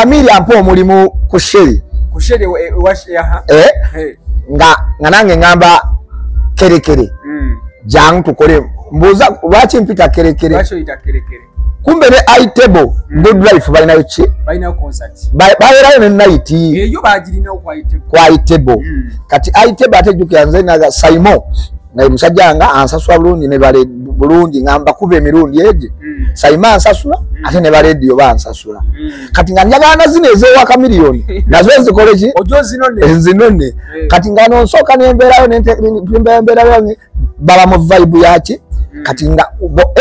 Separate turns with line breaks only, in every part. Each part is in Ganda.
Kamili ampo mulimu kusheri
washiyaha
nga nange ngamba kerekere jangu tukole mbuza lwaki mpita kerekere kumbe ne iTable good life balinayo ki
balinayo concert
bayerayo ne night
eyo bagirinayo
kwa iTable kati iTable atejuke yanze naga Simon na musajja nga ansasula bulungi ne bale bulungi ngamba kube emirundi eje Simon ansasula ate ne bale dio bansasula kati nga njagana zine ezo wa kamiliyoni nazo zikole ki
ojo
zinone kati nga no soka ne mberayo ne mberayo baba mu vibe yaki kati nga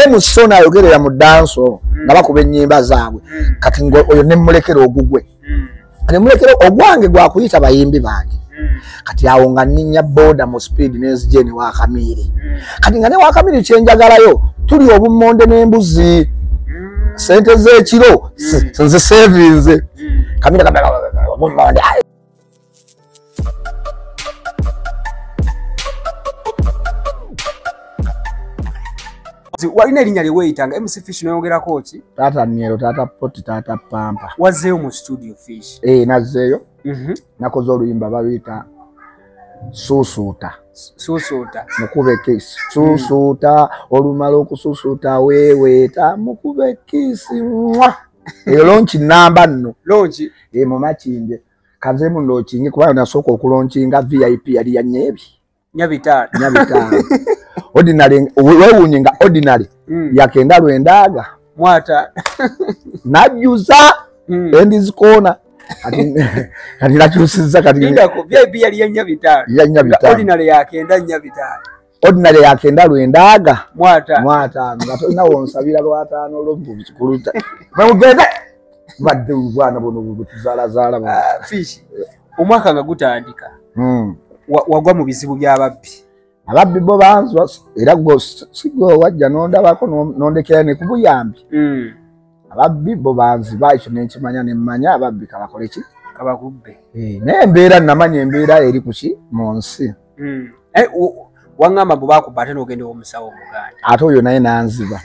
emusona yogerera mu danso nga bakuba ennyimba zaabwe kati ngo oyo ne mulekera ogugwe ne mulekera ogwange gwa kuyita bayimbi bange kati awo nga ninya boda mu speed nezije ne wa Kamili kati nga ne wa Kamili kyenjagalayo tuli obumonde n'embuzi sente z'ekiro nze savings Kamili obumonde
walina erinnya lyeweyitanga MC Fish noyongerako ki
tata Niero tata Poti tata Pampa
wazeeyo mu studio Fish
nazeeyo nakoze oluyimba baluyita susuuta mukube kisi susuuta olumala okususuuta weweeta mukube kisi eyo lonchi namba nno
lonchi
mu Makindye kanze muno kingi kuba nasooka okulonchinga VIP yali ya nyabitaano ordinary wewunyinga ordinary yakenda lwendaga
mwata
najuza endizikona ati nakyusiza kati
VIP yali ya nyabitaano
ordinary yakenda lwendaga
mwata
nga tolina wonsabira lwataano olwobukuluta bagende badde bwana bono butuzaalazaala
Fish omwaka nga gutandika wagwa mu bizibu by'ababbi
ababbi bo banzwa era go sigo wajja nondabako nondekera ne kubuyambi ababbi bo banziba ekyo nenkimanya nemmanya ababbi kabakole ki
kabakubbe
n'embeera namanya embeera eri kuki mu nsi
wangamba bwe bakubba ate n'ogenda omusawo omuganda
ate oyo naye nanziba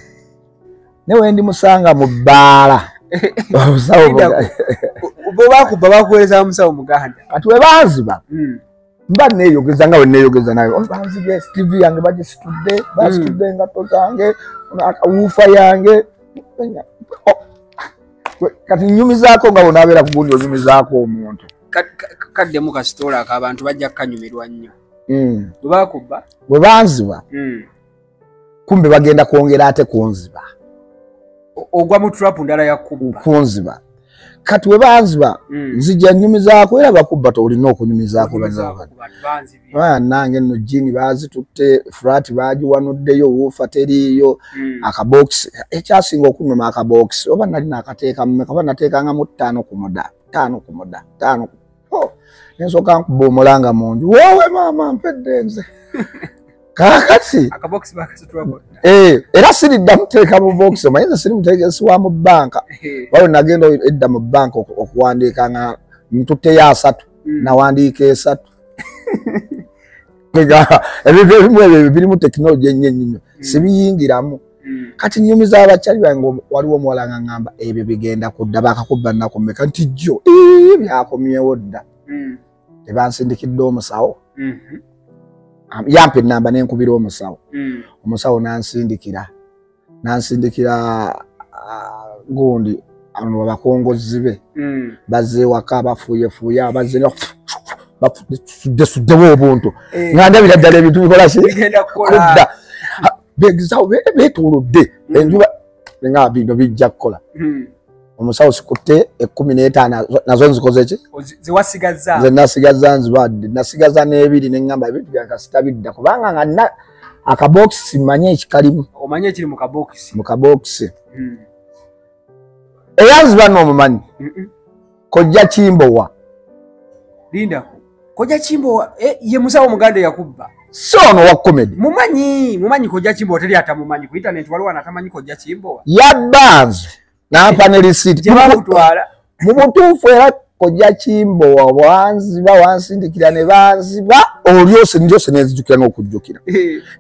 newe ndi musanga mu bbaala omusawo
bwe bakubba bakuweereza musawo omuganda
kati we banziba mba neeyogeza nga we neeyogeza nayo banzibye TV yange bagisitudde basitudde engatto zange akawuufa yange kati nyumizaako nga bonaabeera ku gundi onyumizaako omuntu
kaddemu kasitoola ak'abantu bajja kukanyumirwa nnyo bwe bakubba
bwe banziba kumbe bagenda kwongera ate kunziba
ogwa mu trap ndala ya kubba
kunziba kati we banziba nzija nyumizaako era bakubba tolina okunyumizaako nange nno jini bazitutte flat bagiwanuddeyo wuufa teriiyo akabox ekyasinga okunnuma akabox oba nalina akateeka mmeka oba nateekanga mu 5 ku muda nensooka nkuba omulanga mu nju wowe maama mpedde nze kakati era siriddamu teeka mu box omanyiza siri mutegesi wa mu banka waliwo nagenda edda mu banka okuwandiika nga ntutteyo 3 nawandiika 3 ebimu ebyo birimu tekinologi ennyo sibiyingiramu kati nyumiza abakyali bange waliwo omuwala nga ngamba ebyo bigenda kudda bakakubba nnaku mmeka nti jjo byakomyewo dda tebansindikidde omusawo yampa ennamba nenkubira omusawo omusawo nansindikira gundi ano abakongozi be bazze waka bafuuyefuuye abazze bafuddewo obuntu nga ndabira ddala ebintu bikola ki kudda begizawo beetuludde enjuba nga bino bijja kukola omusawo sikutte 15 nazo nzikoze ki
ziwasigazza
nasigaza nzibadde nasigaza n'ebiri neŋŋamba ebintu byankasita bidda kubanga nga akabokisi manye ekikalimu
omanye ekiri mu
kabokisi eyanziba n'omumanyi kojja Kimbowa
lindako kojja Kimbowa ye musawo omuganda yakubba
so ono wa comedy
mumanyi kojja Kimbowa teri atamumanyi ku internet waliwo anatamanyi kojja Kimbowa
yabbanze nampa ne receipt mu butuufu era kojja Kimbowa bwanziba wansindikira ne banziba olyose njose nenzijukira n'okujjukira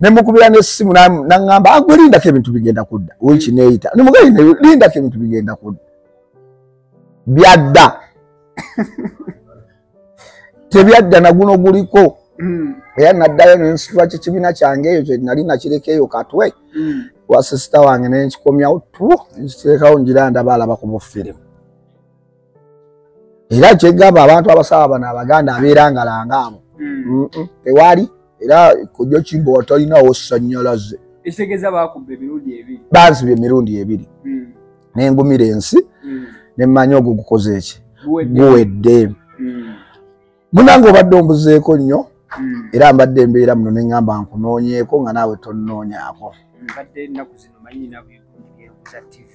ne mukubira n'essimu naŋŋamba agwe lindako ebintu bigenda kudda wiiki neeyita ne mugayi lindako ebintu bigenda kudda byadda tebyadda na guno guliko era naddayo nensitula kibiina kyange eyo nali nakirekeeyo katwe wa sister wange nenkikomyawo nkiteekawo ngira ndaba alaba ku bufirimu era kyegamba abantu abasaba bano abaganda abeerangalangaamu tewali era kujja kimbo watalinawo sannyalaze
ekitegeeza baakubba emirundi ebiri
bansibye emirundi ebiri nengumira ensi nemmanyi ogwo gukoze eki guwedde munange obadde ombuzeeko nnyo era mbadde embeera muno neŋŋamba nkunoonyeeko nga naawe tonnoonyaako
mbadde ennaku zino manyina byebuza TV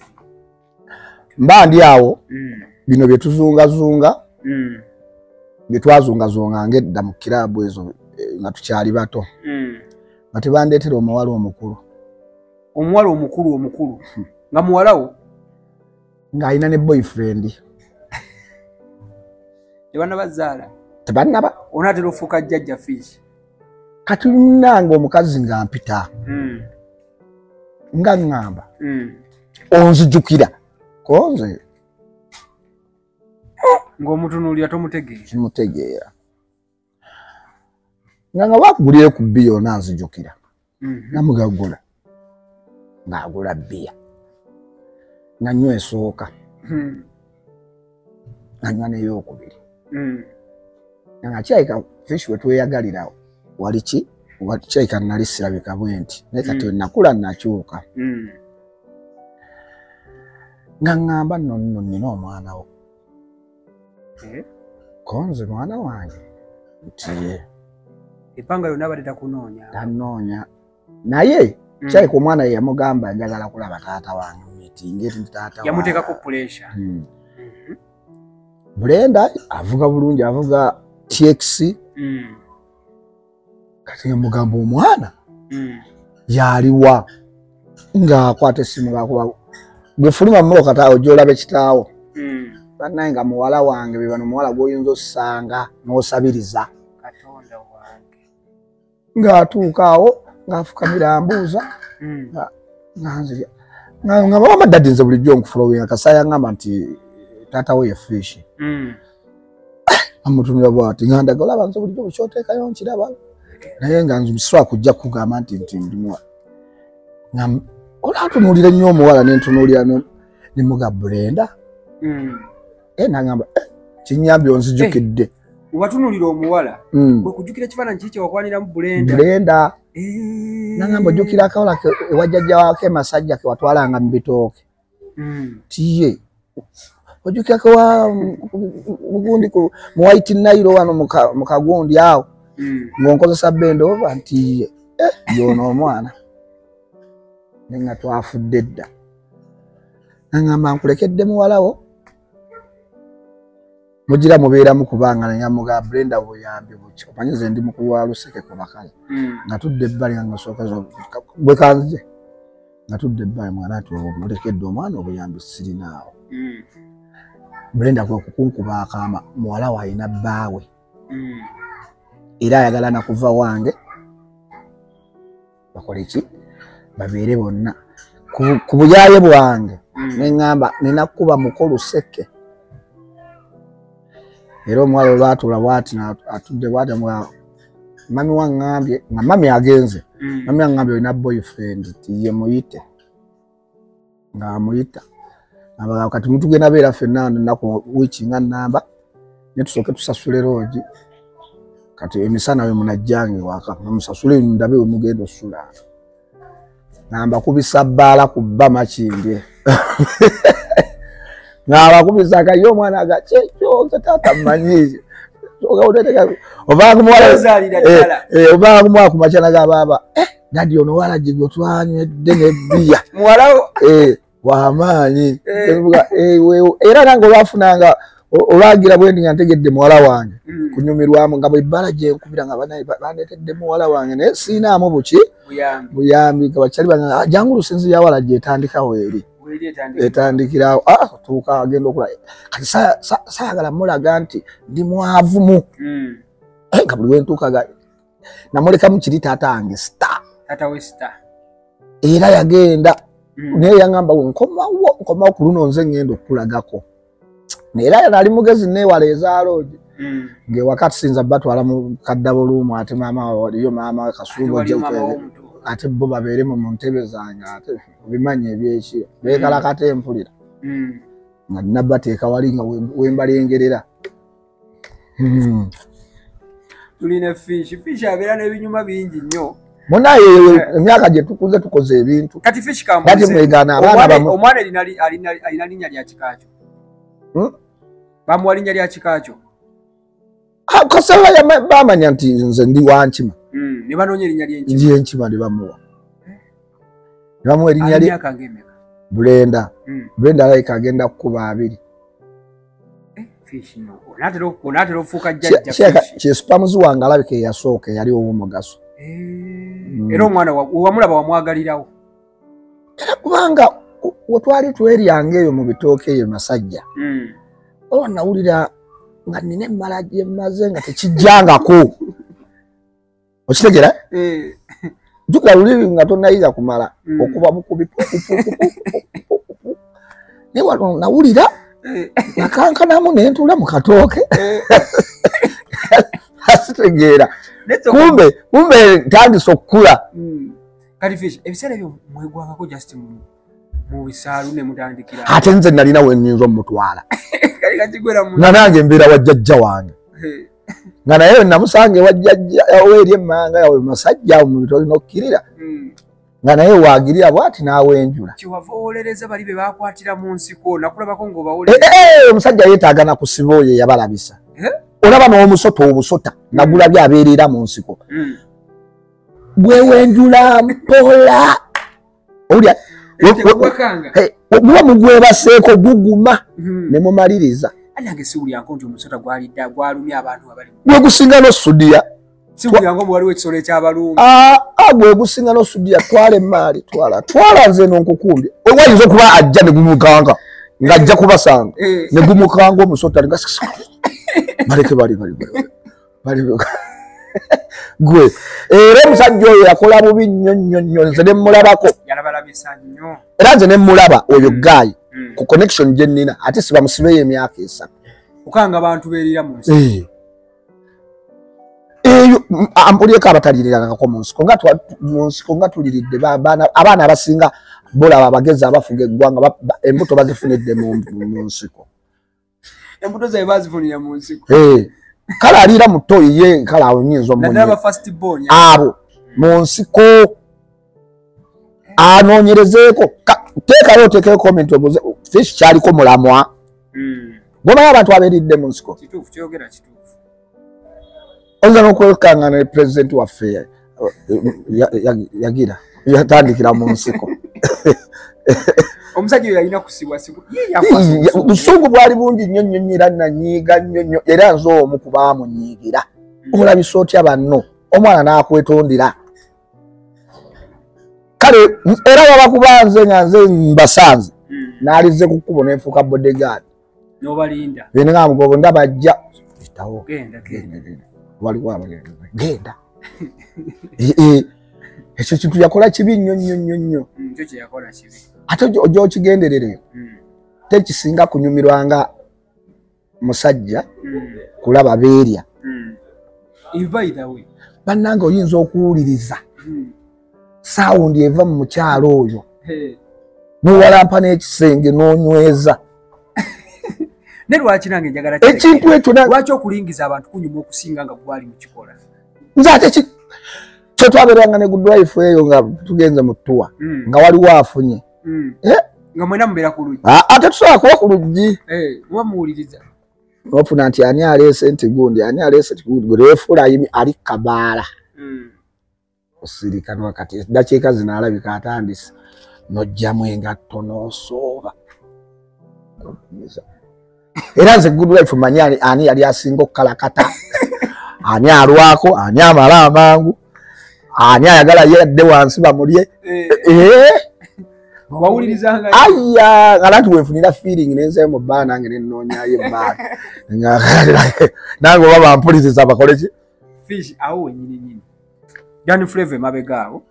mba ndi awo bino bye tuzungazunga bye twazungazunga ng'edda mu kiraabu ezo nga tukyali bato nga tebandeetera omuwala omukulu
omukulu nga muwalawo
ng'alina ne boyfriend
tebanabazaala
tebannaba
onaatera ofuuka jjajja fiisi
kati lunanga omukazi nga mpita nga ŋŋamba onzijukira konze
ng'omutunuulira tomutegeera
kimutegeera nga wakugulire ku bbiya yonna nzijukira namugagula ng'agula bbiya nga nnywa esooka nga nnywa n'eyokubiri nga kyayika fishi we tweyagalira wali ki kyayika nali sirabika bwe nti naye kati nakula nakyuka nga ŋŋamba nno nnina omwana wo konze mwana wange nti
ebbanga lyonna badde takunoonya
tanoonya naye kyayika omwana ye yamugamba njagala kulaba taata wange meeting eti taata
yamuteekako puleesha
Brenda avuga bulungi avuga TX kati yamugamba omwana yaliwa nga akwata essimu ng'akuba gwe fuluma mmoka kataawo gy'olabe kitaawo bannaye nga muwala wange be bano muwala gw'oyinza ossanga n'osabiriza
katonda wange
ng'atuuka awo ng'afukamira ambuuza nganzirya nga baba dadi nze bulijjo nkufulowinga kasaya ngamba nti taata we ye fishi amutumira bwati nga ndaga olaba nze bulijjo bukyoteekayo nkiraba naye nga nze muswa kujja kugamba nti ndimuwa olatunuulira nnyo omuwala nentunuulira nemuga Brenda nagamba kinyambye onzijukidde
watunuulira omuwala kwe kujjukira ekifaananyi kiki wakwaniramu
Brenda nagamba ojjukira akawala ewajjajja waako emasajja ke watwalanga mu bitooke tiye ojjukira kawa mugundi mu White Nile wano mu kagundi awo ng'onkozesa bendova nti yoona omwana nenga twafudde dda nagamba nkulekedde muwalawo mugira mubeeramu kubanga nenyamuga Brenda buyambi buki omanyi nze ndi mukulu wa luseke ku bakazi nga tudde ebbali nga nosooka bwe kanzije nga tudde ebbali mwana ati mulekedde omwana obuyambi sirinaawo Brenda kwe kukunkuba akaama muwala we alina bbaawe era ayagala nakuva wange bakole ki babeere bonna ku buyaaye bwange neŋŋamba nenakuba muko luseke era omuwala olwatula bwati atudde bwati mami waŋŋambye nga mami agenze mami aŋŋambye olina boyfriend tiye muyite ng'amuyita kati mutugenda beera ffenna nnaku wiiki nga nnamba netusooke tusasule loogi kati emisana we munajjange waka namusasule ndabe we mugenda osula namba kubisa bbaala ku bba makindye ng'abakubisa akayo omwana agakyekyo taata mmanyi obanga kumwala ku makyana ga baaba dadi ono wala jigo twanywedde nebbiya wamaanyi era nange olwafunanga olwagira bwendi nga ntegedde muwala wange kunyumirwamu nga bwebbala gyenkubira nga bandeetedde muwala wange naye siinaamu buki buyambi nga bakyali bange jangu lusinzi yawala gyetandikawo eri etandikirawo tuuka agenda okula kati saagala mulaga nti ndi mwavumu nga buli wentuuka namulekamu kiri taata wange era yagenda naye yaŋŋamba we nkomawo ku luno nze ŋŋenda okukulagako Era nali mugezi newala ezaaloje. Nge wakati sinza batwala mu kaddabo lumu ate maama waliyo maama Kasubo ate bo babeere mu ntebe zange ate bimanye ebyeki beekala kate mpulira. Nga nabateeka wali nga wembalengerera.
Tulina fish abeera n'ebinyuma bingi nnyo.
Munaye emyaka gye tukuze tukoze ebintu.
Kati fish kambuze. Omwana alina linnya lya kikakyo. Bamuwa linnya lya kikakyo.
Kasala bamanya nti nze ndi Wankima.
Ne banoonya linnya ly'Enkima
ne bamuwa. Ne bamuwa linnya lye
Brenda.
Brenda alayika agenda kukuba 2.
Fish no. Onatera ofuuka jjajja fish.
Kyesipamuzi wange alabika eyasooka yali ow'omugaso.
Era omwana wamulaba wamwagalirawo.
Era kubanga wetwali tweryanga eyo mu bitooke eyo Masajja. Olwo nawulira nga nina emmala gye mmaze nga tekijjangako. Okitegera? Jjukira luli nga tonnayiza kumala okuba bukubi. Ne wano nawulira nakankanamu ne ntula mu katooke. Asitegeera. Kumbe ntandise okukula.
Kati fish ebiseera ebyo mwegwangako just mu bisaalu ne mutandikira.
Ate nze nalina we nnyinza omutwala.
Kali katigwera mu.
Nga nange mbeera wa jjajja wange. Nga naye namusange wa jjajja eri emmanga yawe Masajja mu bitooke n'okkirira. Nga naye waagirira bw'ati n'awenjula.
Kiwava owolereza bali be baakwatira mu nsiko nakulabako ng'obawolereza.
Omusajja yeetaaga na kusiba oyo yabalabisa. Olaba n'omusota obusota nagulabye abeerera mu nsiko. Bwewenjula mpola. Olya guba mugwebaseeko guguma ne mumaliriza.
Anange siwulyanko nti omusota gwalumya abantu abali.
Gwe gusinga n'osudiya.
Siwulyanko waliwo ekisolo ekyabalumya.
Gwe gusinga n'osudiya twala emaali twala nze n'onkukumbya. Wayinza okuba ajja ne gumukanga ng'ajja kubasanga ne gumukanga omusota nga baleke bali gwe era omusajja oyo yakola bubi nnyo nze ne mulabako
yalabalabisa nnyo
era nze ne mulaba oyo gaayi ku connection gye nnina ate sibamusibeyo emyaka 3
okanga abantu beerira mu nsi
eyo ampulyeko abatalirirangako mu nsiko nga tuliridde abaana abasinga bolaba abagezi abafuga eggwanga embuto bazifunidde mu nsiko.
Embuto zaabwe bazifunira mu nsiko.
Kale aliira mu toyi ye kale awo nnyinza omunywa.
Naddala first born
abo mu nsiko anoonyerezeeko. Teekayo oteekeyo comment obuze fish kyaliko mulamwa. Bw'omanyi abantu abeeridde mu nsiko.
Kituufu kyogera kituufu.
Oyinza n'okwekanga ne president waffe yagira yatandikira mu nsiko.
Omusajja oyo yalina kusibwasibwa.
Obusungu bwali bungi nnyo era nanyiiga nnyo era nze omu ku baamunyiigira. Olabisa otya banno omwana n'akwetondera. Kale era babakuba nze nga nze mbasanze n'alize ku kkubo n'enfuuka bodyguard.
N'obalinda.
Bene nga mugobo ndabajja.
Genda.
Waliwo abagenda. Genda. Ekyo kintu yakola kibi nnyo.
Kyo kye yakola kibi.
Ate ojja okigenderere. Tekisinga kunyumirwanga musajja kulaba beerya.
By the way.
Bannange oyinza okuwuliriza sound eva mu mukyalo oyo. N'owalampa n'ekisenge n'onyweza.
Ne lwaki nange njagala
ekintu ekyo
lwaki okulingiza abantu kunyuma okusinga nga gwali mu kikola.
Nze ate kyo twabeeranga ne good wife eyo nga tugenze mu ttuwa nga waliwo afunye.
Nga mwena mubeera ku luggi.
Ate tusobola kuba ku luggi.
Muba muwuliriza.
Ofuna nti ani aleese nti gundi gwerefuula ali kabaala. Osirika wakati eddakiika zino alabika atandise n'oggyamu engatto n'osooba. Era nze good wife manyi ani yali asinga okukalakata. Ani alwako, ani amala amangu, ani ayagala yedde wansi bamulye.
Wawulirizanga
ayya ngalati wenfunira feeling nenze mu baa nange nennoonyayo ebbaala nange oba bampuliriza bakole ki
fish awo wenyini Danny Flavor mabegaawo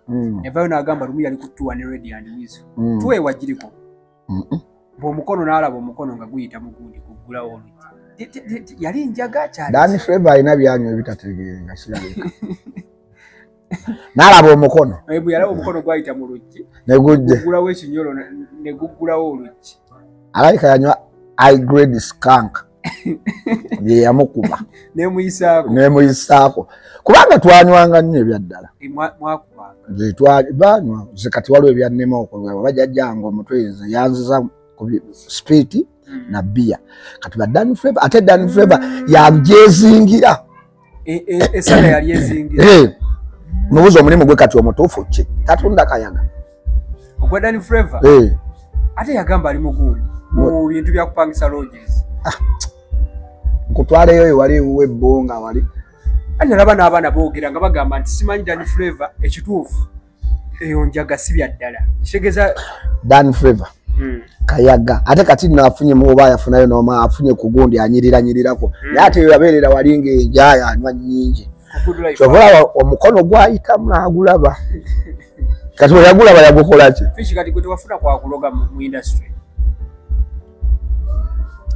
evayo n'agamba lumu yali kutuwa ne Ready and Wiz tuwe wajiriko Bw'omukono n'alaba omukono nga guyita mu gundi kuggulawo olugi. Yali njaga kyali.
Dani Flavour alina byanywa ebitategeerenga kirabika. N'alaba omukono.
Bwe yalaba omukono gwayita mu luggi.
Ne gujje.
Guggulawo ekinyolo ne guggulawo olugi.
Alabika yanywa high grade skunk. Ye yamukuba. Nemuyisaako. Kubanga twanywanga nnyo ebyaddala.
Mwakubanga.
Banywa kati waliwo ebyannema okwo bajjajjange omutweze yanziza ku spirit na bia. Kati ba Dani Flavour ate Dani Flavour yajezingira.
Esala yali ezingira.
Nubuzo omulimu gwe kati omutuufu ki? Tatunda kayaga.
Ogwa Dani Flavour? Ate yagamba ali mugundi. Mu bintu bya kupangisa lodges.
Nkutwaleyo wali webbonga wali.
Ate nalaba n'abaana boogera nga bagamba nti simanyi Dani Flavour ekituufu. Eyo njaga si bya ddala. Kitegeeza
Dani Flavour. Kayaga. Ate kati nafunye mu oba yafunayo n'oma afunye ku gundi anyiriranyirirako. Ate yabeerera walinga enjaya anywa nnyingi. Chovola omukono gwayitamu n'agulaba. Kati oyagulaba yagukola ki?
Fish kati gwe tewafuna kwa kuloga mu industry.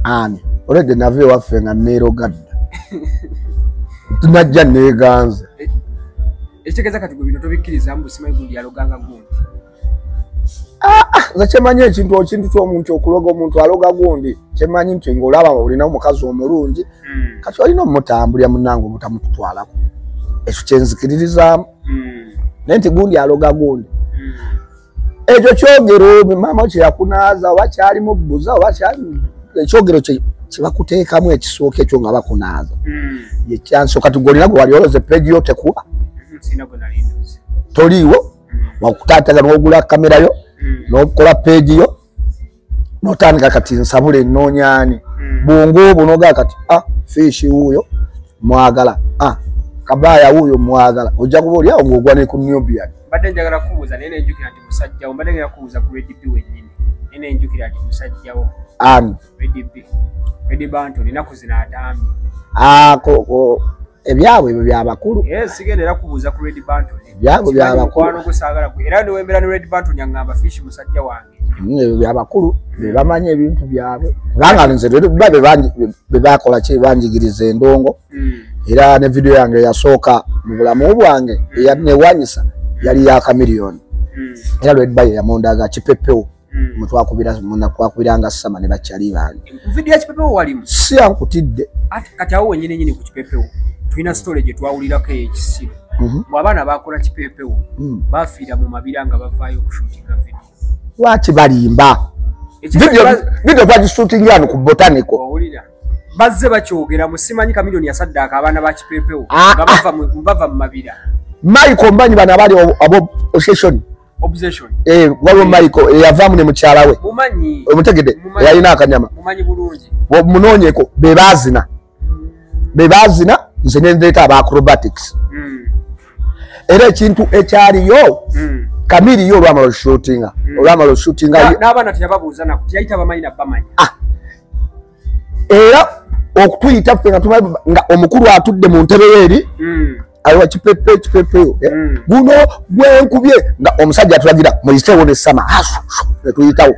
Ani olede nave waffe nga neerogadda. Tunajja neeganza.
Ekitegeeza kati gwe bino tobikkiriza mbu simanyi gundi yaloganga gundi.
Nze kyemanyi ekintu ky'omuntu okuloga omuntu aloga gundi kyemanyi nti ng'olaba olina omukazi omulungi kati olina omutambulira munnange obutamutwalako. Ekyo kyenzikiririzaamu. Naye nti gundi aloga gundi. Ekyo kyogero maama kye yakunaaza oba kyali mu bbuza oba kyali ekyogero kye bakuteekamu ekisooka ekyo nga bakunaaza. Ye kyansooka tugolina gwe wali oloze peegi yo tekuba. Toliiwo wakutaataga n'ogula kamera yo n'okola peegi yo n'otandika kati nsabule nnoonyaani. Bwongo obwo n'ogaa kati fiishi wuuyo mwagala kabaaya wuuyo mwagala ojja kuba oli awo ng'ogwa ne ku Nubian.
Mbadde njagala kubuuza naye nenjukira nti musajjawo mbadde njagala kubuuza ku Red B wennyini naye nenjukira nti musajjawo.
Ani?
Red B Anthony ennaku zino atambye.
Ebyabwe ebyo byabakulu.
Sigendera kubuuza ku Red B Anthony.
Ebyabwe byabakulu.
Era niwembeera ne Red B Anthony aŋŋamba fiishi musajja wange.
Ebyo byabakulu be bamanyi ebintu byabwe. Kubanga nze be bakola ki banjigiriza endongo. Era ne video yange yasooka mu bulamu bwange eyanewanyisa yali ya kamiliyoni. Era Red B yamondaga kipepewo. Twakubiranga Sama ne bakyali bangi.
Video ya kipepewo walimu?
Si yankutidde.
Kati awo wennyini nyini ku kipepewo tulina story gye twawulirako ekisibo. Abaana bakola kipepewo bafiira mu mabira nga bavaayo okushootinga video.
Lwaki balimba? Video bagishootinga ano ku Botanical.
Owulira bazze bakyogera mu simanyi kamiliyoni yasaddaaka abaana ba kipepewo nga bava mu mabira.
Michael mbanyi bana bali abo obsession. Waliwo Michael yavaamu ne mukyala we.
Mumanyi.
Omutegedde yalina akanyama.
Mumanyi bulungi.
Munoonyeko be baazina nze ne ndeeta aba acrobatics. Era ekintu ekyaliyo kamiliyo olwamala shootinga.
N'abaana teyababuuza naku teyayita bamanyi na bamanyi.
Era okutuyita ffe nga tumanyi nga omukulu atudde mu ntebe eri aliwa kipepe guno gwenkubye nga omusajja atulagira muyitewo ne Sama netuyitawo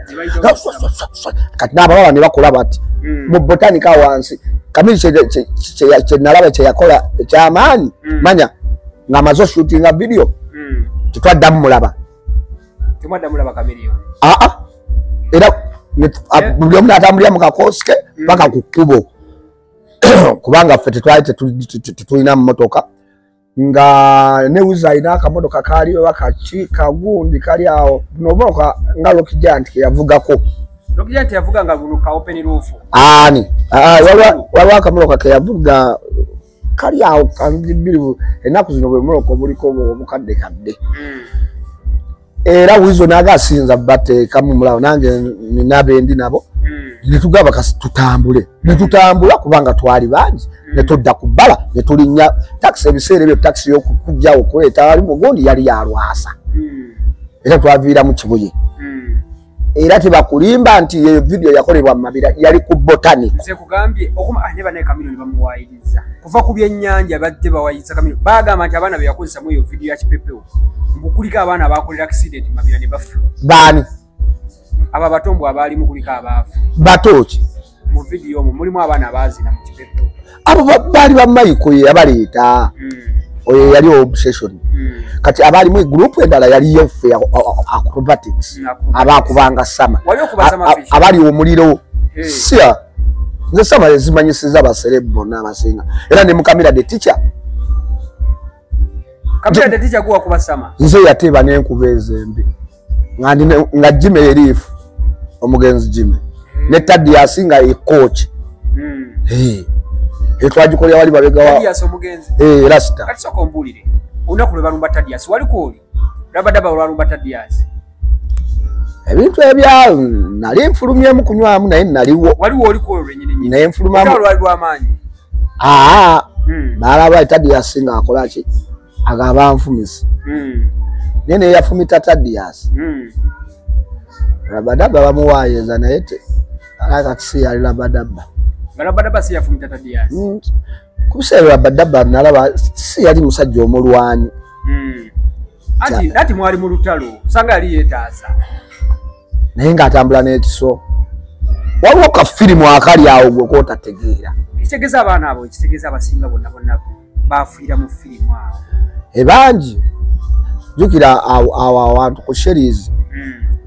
kati n'abawala ne bakola bati mu Botanical wansi kamili kye nalaba kye yakola ekyamaanyi manya ng'amaze shootinga video tetwaddamu mulaba. Era buli omu n'atambulira mu kakoosi paka ku kkubo kubanga ffe tetwali tetulina mmotoka nga ne Wiza alina akamotoka kaaliyo bakakiika gundi kali awo noboka nga Rocky Giant yavugako.
Rocky Giant yavuga nga ka open roof.
Waliwo akamotoka ke yavuga kali awo kanzibirivu ennaku zino bwe muloko buliko obukadde kadde. Era Wizo naga asinza bateekamu mulawo nange ninabendi nabo netugaba kasi tutambula kubanga twali bangi netodda ku bbala netulinnya taxi ebiseera ebyo taxi y'okujja okuleeta ali mugundi yali yalwasa era twaviira mu Kibuye era tebakulimba nti eyo video yakolebwa mu mabira yali ku Botanical.
Nze kugambye okuma ne bane kamiliyoni bamuwaayiriza kuva ku byennyanja badde bawaayiriza kamiliyoni bagamba nti abaana be yakozesa mu eyo video ya kipepewo mbukulika abaana bakolera accident mabira ne bafa.
Baani?
aba batombwa abali mu kulika abafu
batoki
mu video omwo mulimu abaana abazina mu kipepe
abo bali ba Michael yabaleeta oyo yali obsession kati abali mu group endala yali yefe acrobatics abakubanga sama abali omuliro sia nze sama zimanyisiza abacerebro n'abasinga era ne mukamira the teacher
kamira the teacher kuwa kubasama
nze yateba n'enkuba ezembi nga Jimmy Elifu omugenzi Jimmy ne Taddy asinga e coach etwagikolya wali babega wa
Taddy omugenzi
rasta
kati soko mbulire unakulwe balumba Taddy wali koli rabadaba balumba Taddy
ebintu ebya nali nfulumyemu kunywamu naye naliwo
waliwo oliko olwennyini
naye nfulumamu
olwali lw'amaanyi
balaba Taddy asinga akolaki agaba nfumisa nene yafumita Taddy rabadaba bamuwaayeza naye alakati si yali rabadaba
si yafumita Taddy
kubiseera rabadaba nalaba si yali musajja omulwanyi
ati mwali mu lutalo usanga yali yeetaaza
naye ng'atambula n'ekiso waliwo ka firimu akali awo gwe kootategeera
ekitegeeza abaana abo ekitegeeza abasinga bonna baafiira mu firimu awo
ebangi jjukira awo awantu ku Sherry's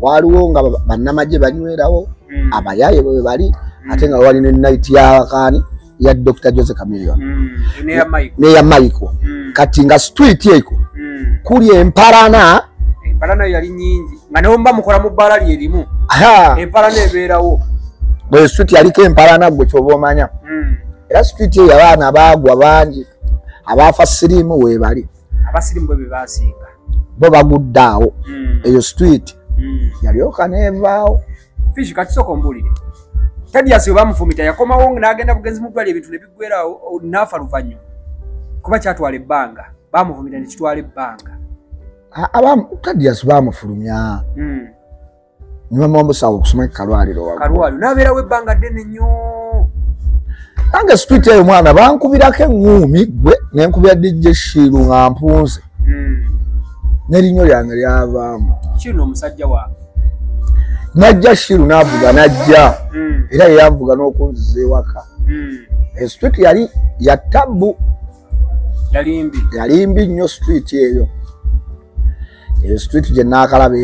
waliwo nga bannamagye banywerawo abayaaye bwe bali ate nga wali ne night y'abakaani ya Dr. Jose Chameleone neya Michael kati nga street eko kuli empalana
yali nyingi nga neomba mukola mu bbala lyerimu empalana ebeerawo
bwe street yaliko empalana gwe kyoba omanya era street eyo abaana baagwa bangi abaafa sirimu weebali
abasirimu bwe bebasinga
bo bagudde awo eyo street yalyoka neevaawo
fishi kati soko mbulire Taddy asiyo bamufumita yakomawo n'agenda bugenzi mu ddwaliro ebintu ne biggweerawo n'afa luvannyuma kuba kyatwala ebbanga bamufumita ne kitwala ebbanga
Taddy bamufulumya nyuma omusawo okusoma kalwaliro
n'abeerawo ebbanga ddene nnyo
nange street eyo mwana bankubirako eŋŋuumi gwe nenkubira DJ Shiru nga mpunze n'erinnyo lyange lyavaamu
kino omusajja wange
najja Shiru n'avuga najja era yeyavuga n'okunziza ewaka street yali ya tabu yalimbi nnyo street eyo street gye naakalaba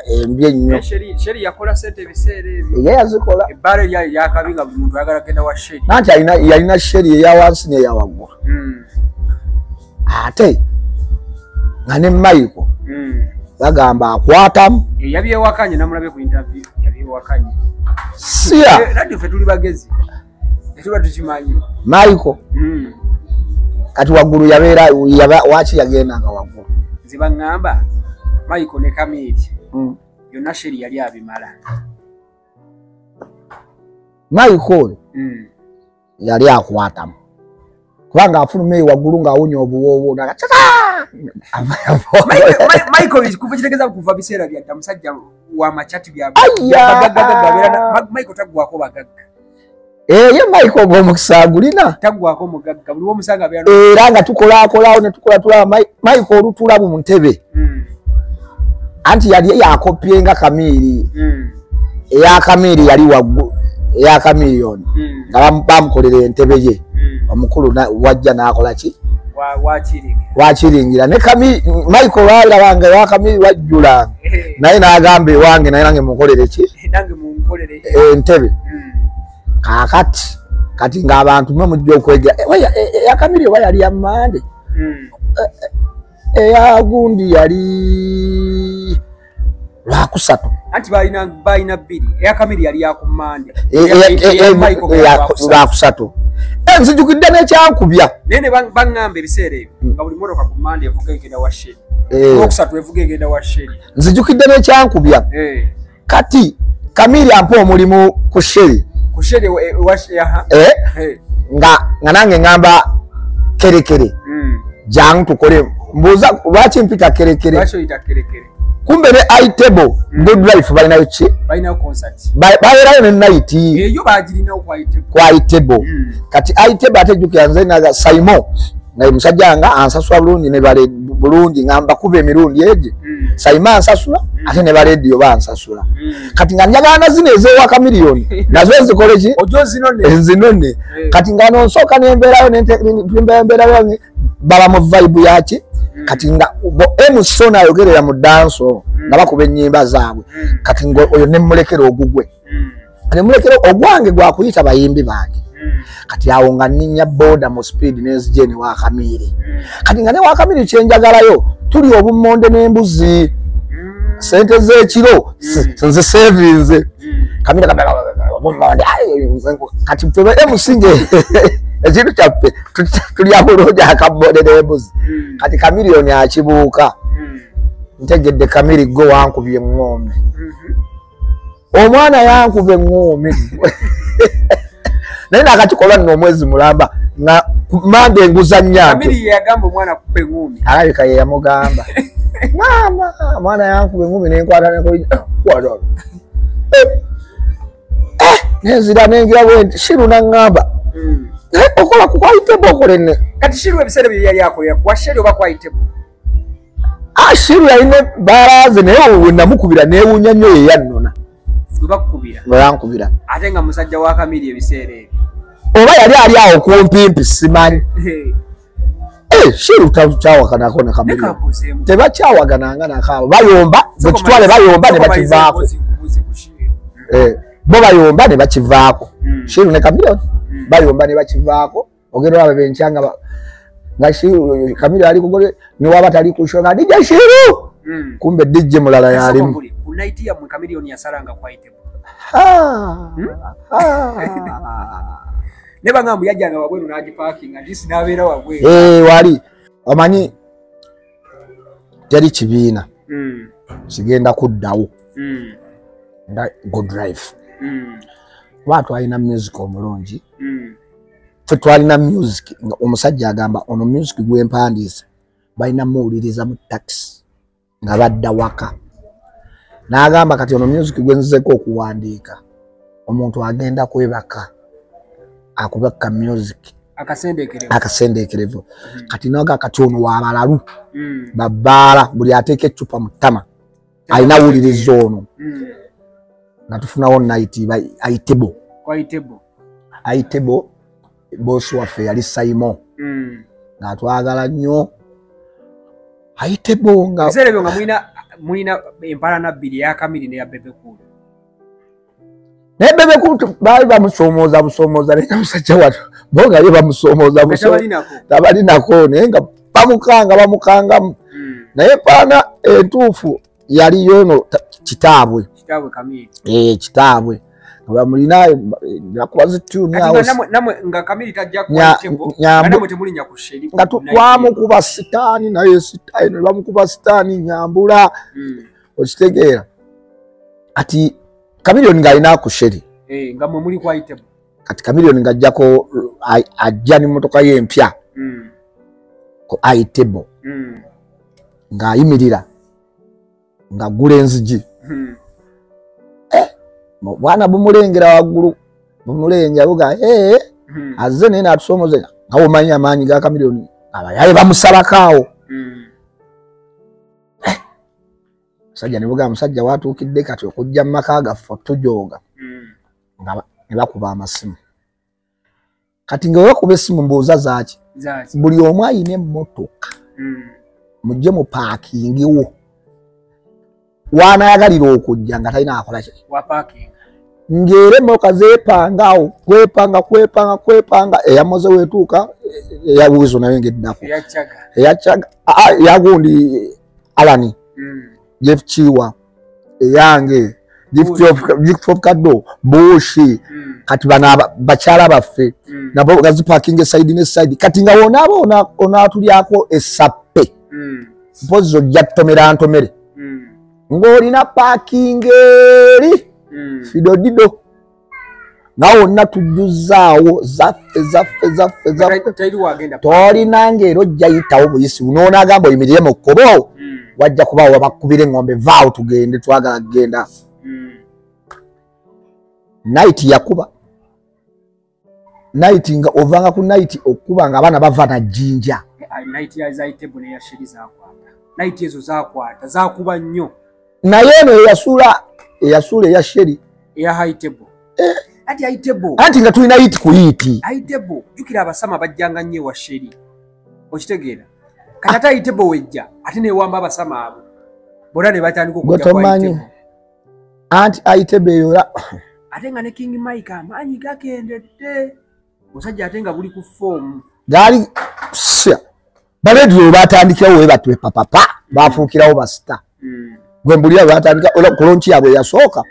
embi ennyo
Sherry yakola sente ebiseera ebyo
ye yazikola
ebbaala eryali lyakabi nga buli muntu ayagala genda wa Sherry
nanti yalina Sherry eya wansi n'eya waggulu ate nga ne Michael bagamba akwatamu
yabyewakanye namulabe ku interview yabyewakanye
siya
radio ffe tuli bagezi etuba tukimanyi
Michael kati waggulu yabeera waki yagendanga waggulu
nze baŋŋamba Michael ne Kamiri yonna Sherry yali abimala
Michael yali akwatamu kubanga afuluma eyo waggulu ng'awunya obuwoowo
Michael kuva kitegeeza kuva biseera byadda musajja wa machati Michael taggwako bagagga
ye Michael gw'omukisa agulina
taggwako mugagga buli womusanga
era nga tukolaakolaawo ne tukola tulaba Michael olutulabu mu ntebe anti yali yakopye nga Kamiri eya Kamiri yali waggulu eya Chameleone nga bamukolera entebe ye omukulu wajja n'akola ki wakiringira ne Michael walabanga ewa Kamiri wajjula naye n'agamba ewange naye nange munkolere ki entebe kaakati kati ng'abantu mwe mujja okwegera eya Kamiri oba yali yammande eya gundi yali lwakusatu
anti balina bbiri eya Kamiri yali yakummande
lwakusatu nzijukidde n'ekyankubya
naye ne baŋŋamba ebiseera ebyo nga buli motoka ku mmande evuga egenda wa Sherry olwokusatu evuga egenda wa Sherry
nzijukidde n'ekyankubya kati Kamiri ampa omulimu ku Sherry nga nange ngamba kerekere jangu tukole mbuuza lwaki mpita kerekere kumbe ne iTable Good Life balinayo ki babeerayo ne night ku iTable kati iTable ate jjukira nze naga Simon nga musajja nga ansasula bulungi ne bale bulungi ngamba kuba emirundi eje Saima ansasula ate ne bale dio bansasula kati nga njagana zino ezewa miliyoni nazo zikole ki
ojo
zinone kati nga nonsoka nemberayo nemberayo baba mu vibe yaki kati nga emusona yogerera mu danso nga bakuba ennyimba zaabwe kati ngo oyo nemulekera ogugwe nemulekera ogwange gwa kuyita bayimbi bange kati awo nga ninya boda mu speed nezijeni wa Kamiri kati nga ne wa Kamiri kyenjagalayo tuli obumonde n'embuzi sente z'ekiro nze savings Kamiri obumonde kati pebe emusinge ekintu kyaffe tuli abulungi akabonde n'embuzi kati Kamiliyoni akibuuka ntegedde Kamiri go wankubye ng'ombe omwana yankubye ng'ombe naye nakakikola nno omwezi mulamba nga mande enguza nnyampe
Kamiri yagamba omwana kupe ng'ombe
alabika ye yamugamba mama mwana yankubye ng'ombe nenkwata nekwata nenzira nengira bwenti Shiru naŋŋamba okola kukwayitebo okolenne
kati Shiru ebiseera bye yali akolera kwa Sheri oba kwayitebo
Shiru yalina baraze naye we namukubira neewuunya nnyo ye yannona
bankubira ate nga musajja wa Kamiri ebiseera ebyo
oba yali ali awo kumpimpi simanyi Shiru takyawaganako ne Kamiri tebakyawagananga nakaabo bayomba bekitwale bayomba ne bakivaako bo bayomba ne bakivaako Shiru ne Kamiri bayomba ne bakivaako ogero abe benkyanga nga Shiru Kamiri ali kugole ne waba tali kushonga DJ Shiru kumbe DJ mulala yalimu
kunaiti ya Kamiliyoni yasalanga kwayitebo neba ngambu yajjanga wabweru naji parking ndisi nabeera wabweru
wali omanyi teri kibiina sigenda kuddawo nda go drive watu alina music omulungi fe twalina music omusajja agamba ono music gw'empandiisa balina muwuliriza mu taxi nga badda waka n'agamba kati ono music gwenzizeko okuwandiika omuntu agenda kwebaka akubaka music akasendeekerevu kati noga kati ono wabalalu babbaala buli ateeka eccupa mu ttama alina wuliriza ono nga tufunawo night ayitebo bosi waffe yali Saimo ng'atwagala nnyo ayitebo nga
biseera ebyo nga mulina empalana bbiri ya Kamiri ne ya Bebe Cool
naye Bebe Cool baali bamusomooza busomooza naye nga musajja watu bonga ye bamusomooza tabalinako naye nga bamukangamu naye empalana entuufu yali yono kitaabwe
Kamiri
kitaabwe bamulina nakuba zituni awo
namwe nga Kamiri tajja kwayitebo namwe temulinya ku Sheri
nga twamukuba sitaani naye sitaani bamukuba sitaani Nyambula okitegeera ati Kamiliyoni ng'alina ku Sheri
nga mwe muli kwayitebo
kati Kamiliyoni ng'ajjako ajja n'emmotoka ye empya ku ayitebo ng'ayimirira ng'aggula enzigi bwana bumulengera waggulu bumulengera buga azze naye n'atusomooza nga womanyi amaanyi ga Kamiliyoni abayaye bamusalakaawo musajja ne buga musajja watuukidde kati okujja mu maka gaffe tujooga nga ne bakuba amasimu kati nga webakuba essimu mbuuza zaaki buli omu ayina emmotoka mujje mu paakingiwo waanayagalira okujja nga talina akola ki ng'era emmotoka zeepangaawo kwepanga eyamoze weetuuka eyawizo nayo ng'eddako eyakyaga eyagundi Alani Jeff Chiwa eyange Gift of Kado Bushi kati bana bakyala baffe nabo gazipakinga eside ne side kati nga wona onatulyako esappe mpozi ojja tutomera ntomere ng'olina parking eri fidodido nga wonna tujjuzaawo zaffe tolina ng'era ojja yitawo buyisi unoonagamba oyimirire mu kkobo wajja kubaawo wabakubira eŋŋombe vaawo tugende twagala kugenda night yakuba night nga ovanga ku night okuba nga abana bava na jinja
night ya zaitebo ne ya sheri zakwata night ezo zakwata zakuba nnyo
naye eno eyasula ya sheri
ya haitebo ati haitebo
anti nga tulina yiti ku yiti
haitebo jukira abasama bajjanga nnyo wa sheri okitegeera kata haitebo wejja ate ne wamba abasama abo bora ne batandika okujja kwa haitebo
anti haitebo yola
ate nga ne King Mike amanyi gakendedde musajja ate nga buli ku form
gali baledio batandikirawo we batwe papa bafuukirawo basita gwe mbulira batandika kulonchi yabwe yasooka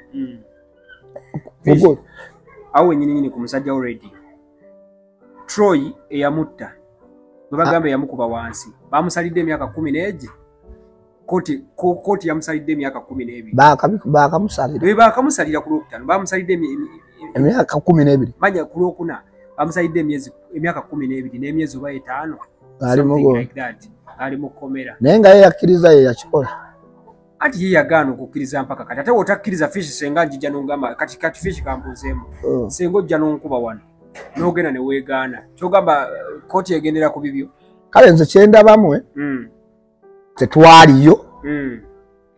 awo nyini ku musajja wa radio Troy eyamutta bagamba yamukuba wansi bamusalidde emyaka 10 koti yamusalidde emyaka 12 bakamusalira ku Lwokutaano bamusalidde
emyaka 12
manya ku Lwokuna bamusalidde emyaka 12 n'emyezi oba 5 ali mu komera
naye nga yakkiriza ye yakikola
ati ye yagaana okukkiriza mpaka kati ate wotakkiriza fishi senga njija n'ongamba kati fishi kambuzeemu senga ojja n'onkuba wano n'ogenda ne weegaana kyogamba kooti egendera ku bibyo
kale nze kyendabamu tetwaliyo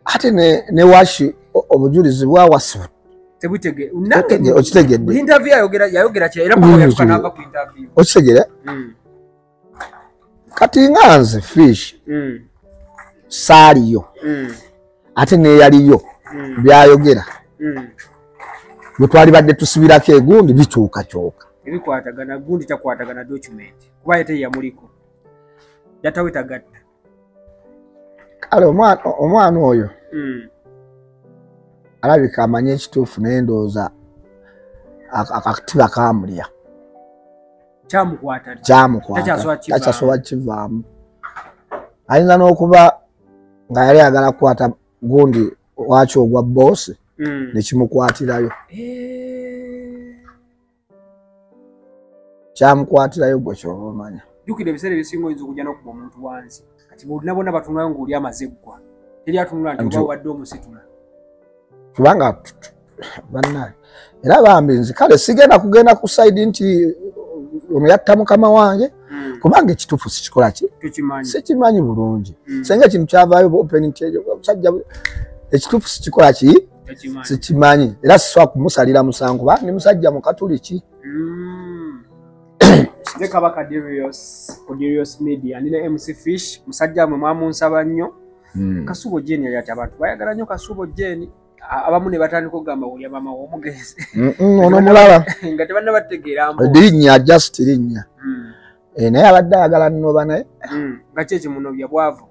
ate ne washi obujulizi bwawasi okitegedde
yayogera era nava ku interview
okitegere kati nga nze fish saaliyo ate neyaliyo byayogera bwe twali badde tusibirako egundi bikyukakyuka
ebikwatagana gundi takwatagana document kuba yate yamuliko yatawetagatta
kale omwana oyo alabika amanye ekituufu naye ndowooza akatiba kamulya kyamukwata takyasobola kivaamu ayinza n'okuba nga yali ayagala kukwata gundi wakyo ogwa boosi nekimukwatirayo kyamukwatirayo gwe kyoba omanya
jukira ebiseera ebisinga oyinza okujja n'okuba omuntu wansi kati bolina bonna batunulayo ng'oli amaze ggwa teri atunula nti oba wadde omusitula
kubanga bannaye era bambi nzi kale sigenda kugenda ku saidi nti ono yatta mukama wange kubanga ekituufu sikikola ki sikimanyi bulungi senga ekintu kyavaayo opening musajja ekituufu sikikola ki sikimanyi era sisobola kumusalira musango kuba ni musajja mukatuliki
ne Kabaka Darius Media nina MC Fish musajja mwe mwamunsaba nnyo Kasubo Jeni yali ati abantu bayagala nnyo Kasubo Jeni abamu ne batandika okugamba oli mama w'omugezi
ono mulala
nga tebanna bategeera mbo
linnya just linnya naye abadde ayagala nnoba naye
nga kyeki munobya bwavu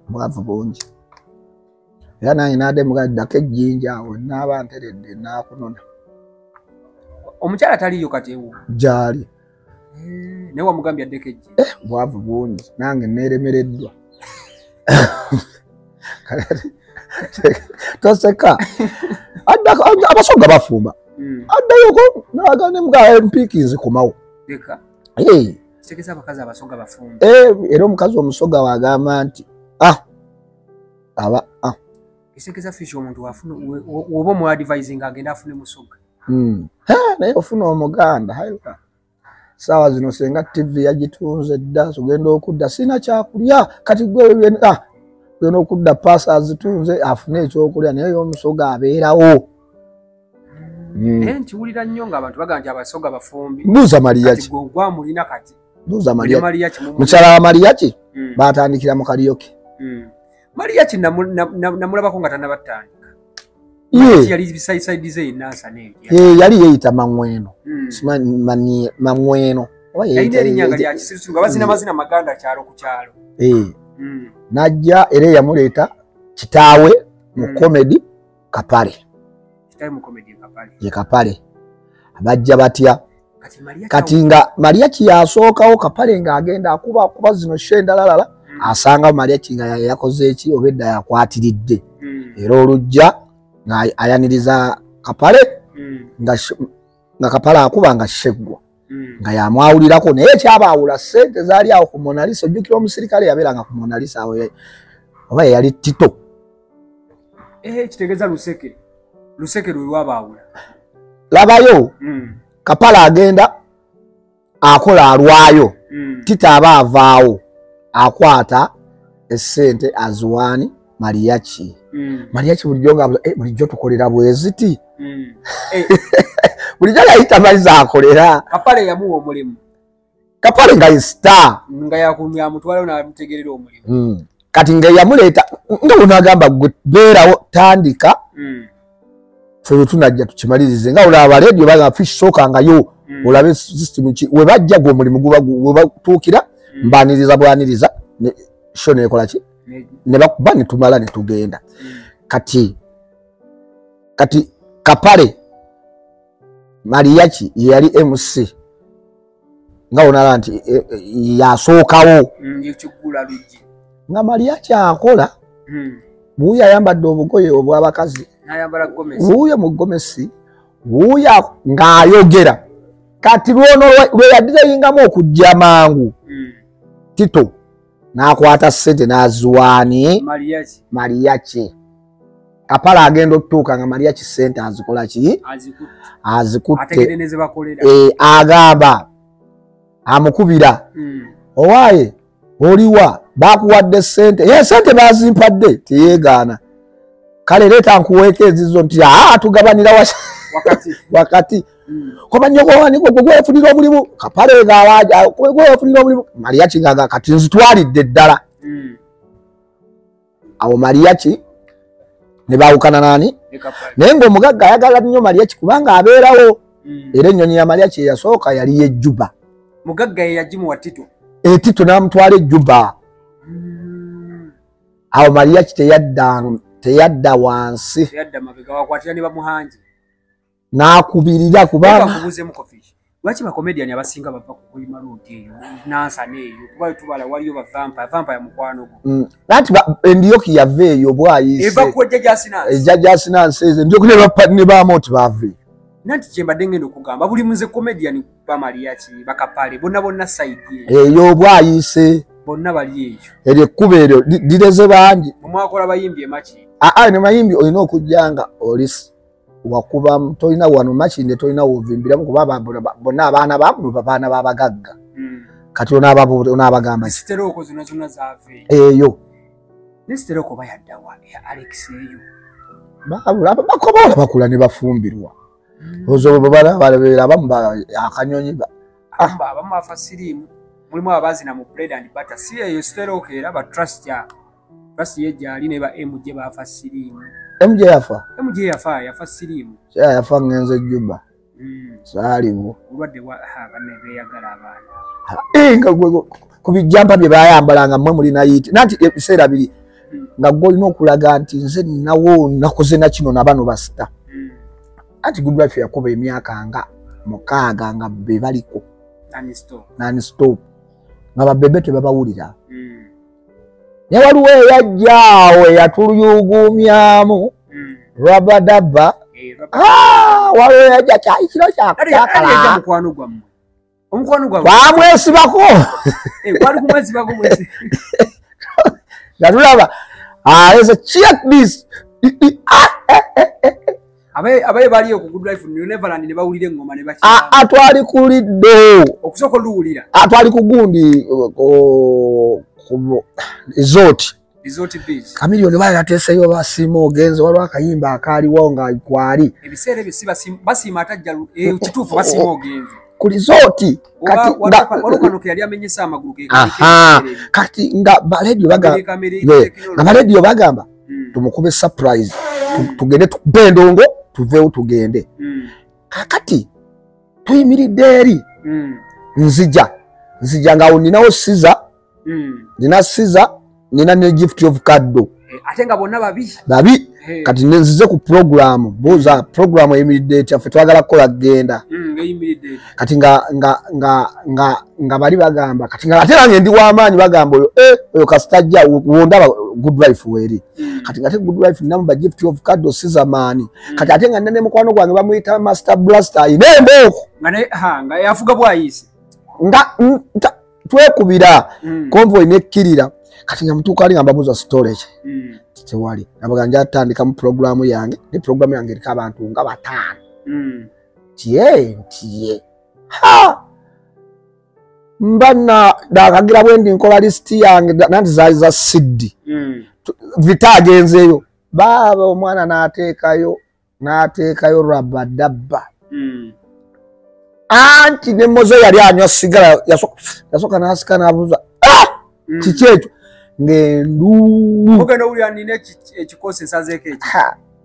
bwavu bungi era nange naadde mugaddako ejjinja awo naaba nteredde naakunona
omukyala taliyo kati ewo
gyali
naye wamugambye addeko ejji
bwavu bungi nange neeremereddwa toseka abasoga bafumba addayoko nagane mga mpikinzi komawo era omukazi omusoga wagamba nti aba
esekeza fish omuntu wafuna woba mu advising agenda afune musoga
naye ofuna omuganda saawa zino senga TV yagitunze dda sogenda okudda sina kyakulya kati gwe okudda paasa azitunze afune ekyokulya naye omusoga abeerawo
nkiwulira nnyo ng'abantu bagamba nti abasoga bafumbi
buuza Mariaki
gwamulina kati
buuza Mariaki mukyala wa Mariaki batandikira mu Kalioke
Mariaki namulabako nga tanabatandika yali bisayisaidi ze inasa
yali yeeyita Mangweno Mangweno
yalina erinnya nga lya kisirusiru nga bazina mazina maganda kyalo ku kyalo
najja era yamuleeta kitaawe mu comedy Kapale ye Kapale abajja batya kati nga Mariaki yasookawo Kapale ng'agenda akuba zino shendalalala asanga Mariaki nga yakoze eki obedda yakwatiridde era olujja nga ayaniriza Kapale nga Kapale akuba nga sheggwa nga yamwawulirako naye kyabaawula ssente zaali awo ku Monalisa ojjukira omusirikale yabeeranga ku Monalisa awo oba yali Tito
kitegeeza Luseke lwe lwabaawula
labayo Kapala agenda akola alwayo Tita aba avaawo akwata essente aziwani Mariachi Mariachi bulijjo nga bulijjo tukolera bweziti bulijjo yayita maliza akolera
Kapale yamuwa omulimu
Kapale nga star
nga yakumya mutwalo na mutegerera omulimu
kati nga yamuleta nga unagamba beerawo tandika fe tunajja tukimalirize nga olaba radio baga fish soka nga yo olabe system ki we bajja gwo mulimu guba tuukira mbaniriza bwaniriza ne shone ekola ki ne bakuba ne tumala ne tugenda kati Kapale Mariachi yali MC nga onala nti yasookawo
yekigula luji
nga Mariachi akola buya yambadde obugoye obw'abakazi
nayambala gomesi
buya mu gomesi buya ng'ayogera kati lwono lwe yaddireyingamu okujja mangu Tito n'akwata ssente n'aziwaani Mariachi Kapale agenda okutuuka nga Mariachi ssente azikola ki azikutte agamba amukubira owaaye oliwa bakuwadde ssente ye ssente bazimpadde teyeegaana kale leeta nkuweeko ezizo nti tugabanira wakati komanyogowanigo gwefunira omulimu Kapale ng'awaja gwefunira omulimu Mariachi nga kati nzitwalidde ddala awo Mariachi ne baawukana nani naye ng'omugagga ayagala nnyo Mariachi kubanga abeerawo era ennyonyi ya Mariachi eyasooka yali y'ejjuba
mugagga ye yagimuwa Tito
Tito n'amutwala ejjuba awo Mariachi teyadda wansi
teyadda mabega wakwatira ne bamuhanji
n'akubirira kubanga
bakubuzeemu kofishi lwaki bakomediani abasinga bava kukulima loodi eyo nansana eyo kuba tubala waliyo bavampa ya mukwano gwo
nanti Endioki yava eyo bwayise
eva kuwa
Jjajja Sinansi ezo Endioki ne baamoti bave
nanti kyembadde ngenda okugamba buli muze komediani ba Mariachi bakapale bonna saidi
eyo bwayise
bonna bali eyo
eryo ekkuba eryo direze bangi
omwakola bayimbi emaki
ne mayimbi olina okujjanga olisi wakuba tolina wano makinde tolina wovimbiramu kuba bonna abaana bamu babaana babagagga kati onaabagamba
siteroko zonna zave
eyo
nesiteroko bayaddawa ya Alex eyo
bakobola bakula ne bafumbirwa ozo balabeera abamu akanyonyi
abamu afa siriimu mulimu abazina mu bread and butter si eyo siteroko era ba trust yejjaali ne ba MJ bafa siriimu
MJ
yafa siriimu
yafa ngenze Juba saalimu
ulwadde banne beeyagala abaana
nga ku bijjampa bye bayambalanga mmwe mulina yiti nanti ebiseera biri nga gwe olina okulaga nti nze ninawo nakoze na kino na bano basita anti Good Life yakuba emyaka nga 6 nga be baliko non-stop nga babebe tebabawulira ne waliwo eyajjaawo eyatuluyugumyamu Rabadaba waliwo eyajja kino kyakala
omukwano gwammwe
bamwesibako nga tulaba check this
abaye baliyo ku Good Life New Neverland ne bawulira engoma ne
twali kulidde
okusooka oluwulira
twali ku gundi Resort Beach Kamilioni bali ateseyo basimo ogenze waliwo akayimba akaaliwo nga kwali
ebiseera ebyo si basiima atajja kituufu basiima ogenze
ku resort
kati walukanuka yali amenyesa amagulu
kati nga baladio bagamba tumukube surprise tugende tukubendongo tuveewo tugende kakati tuyimiridde eri nzija nga ninawo siza nina siza nina ne gift of kaddo
ate nga bonna
babi kati nenzize ku program boza program eyimiridde kyaffe twagala kukola genda kati nga bali bagamba kati nga ate nange ndi w'amaanyi bagamba oyo kasitajja wondaba Good Life weri kati nga ate Good Life namu ba gift of kaddo sizamaani kati ate nga nene mukwano gwange bamuyita Master Blaster inemboko
nga yafuga bwayise
nga twekubira convoy nekkirira kati nga mutuuka ali nga mbabuuza storage tewali nabaga nja atandika mu programu yange ne programu yange eriko abantu nga 5 tiye ha mbana dakagira bwendi nkola list yange nanti za siddi vitagenzeyo baba omwana nateekayo rabadabba anti ne mozo yali anywa sigara yasoka nasika nabuza kichecho ngendu
ogenda uli anine ekikosi nsazeke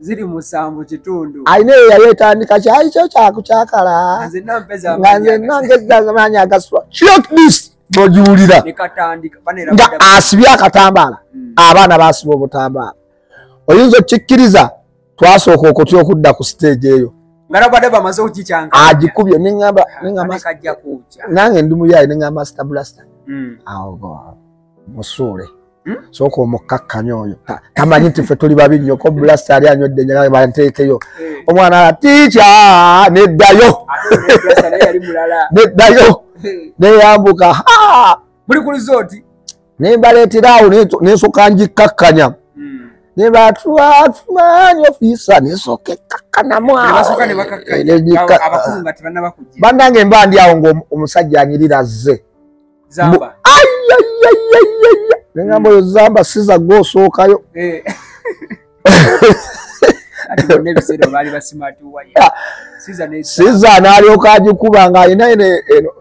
ziri musambu kitundu
aine yayetandika kyayi kyo kyakukyakala nganze nangeza manya agaswa short list bojulira
nikatandika banera
nga asibya akatambala abaana basiba obutambala oyinza okikkiriza twasooka okutya okudda ku stage eyo
ngarabade bamaze okukikyanga
agikubye ningamba
kajja kucha
nange ndi muyayi ningamba master blaster awo musule soko omukkakkanya oyo tamanyi nti ffe tuli babi nnyo ko blaster ali anywedde nyaga banteekeyo omwana tiicha neddayo neyambuka
buli ku resort
nembaleeterawo nensoka njikkakkanya nebatwamanyi ofisa nesoka ekkakkanamu bannange mba ndi awo ng'omusajja anyirira azze nengamba oyo zamba siza gwosookayo siza n'alyoka agikuba ng'alina eno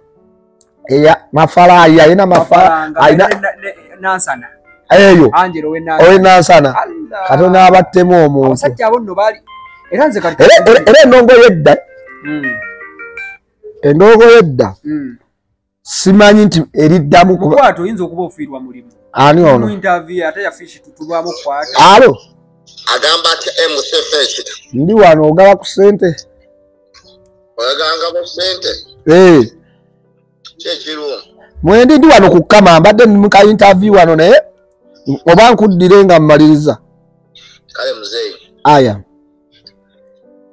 eya mafalayi alina mafalayi eyo owenansana katonda abattemu omuntu era endongo yedda simanyi nti eriddamu
kukwata oyinza okuba ofiirwa mulimu
ani ono
interview ate yafishi tutulwamu kwata
alo
agamba ati MCFH
ndi wano ogaba ku ssente
oyaganga ku ssente kyekiru
mwendi ndi wano kukama mbadde muka interview wano naye oba nkuddire nga mmaliriza
kale muzeeyi
aya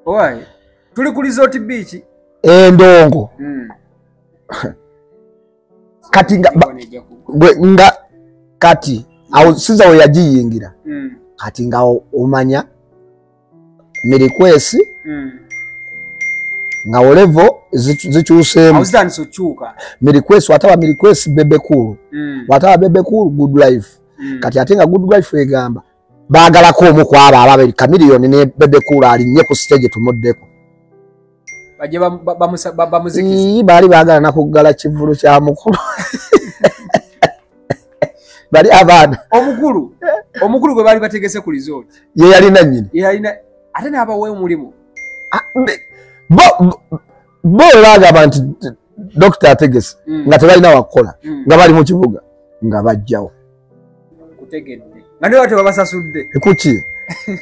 owaye tuli ku resort beach
endongo kati nga kati awo siza we yagiyingira kati nga omanya mirikwesi nga olevo zikyuseemu mirikwesi wataba mirikwesi bebekulu wataba bebekulu good life kati ate nga good life egamba baagalako omu ku abo ababiri Chameleone ne bebekulu alinnye ku stage tumuddeko baali baagala nakuggala kivulu kya mukulu bali abaana
omukulu gwe baali bategese ku resort
ye yalina nnyini
ate n'abawe omulimu
bo bagamba nti dokita ategese nga tebalina wakukola nga bali mu kibuga nga bajjawo
nga ne bate babasasudde
kuki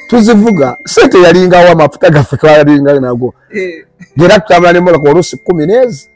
tuzivuga sente yalingawo amafuta gaffe twalinga nago ngera tutambula ne motoka oluusi 10 n'ezi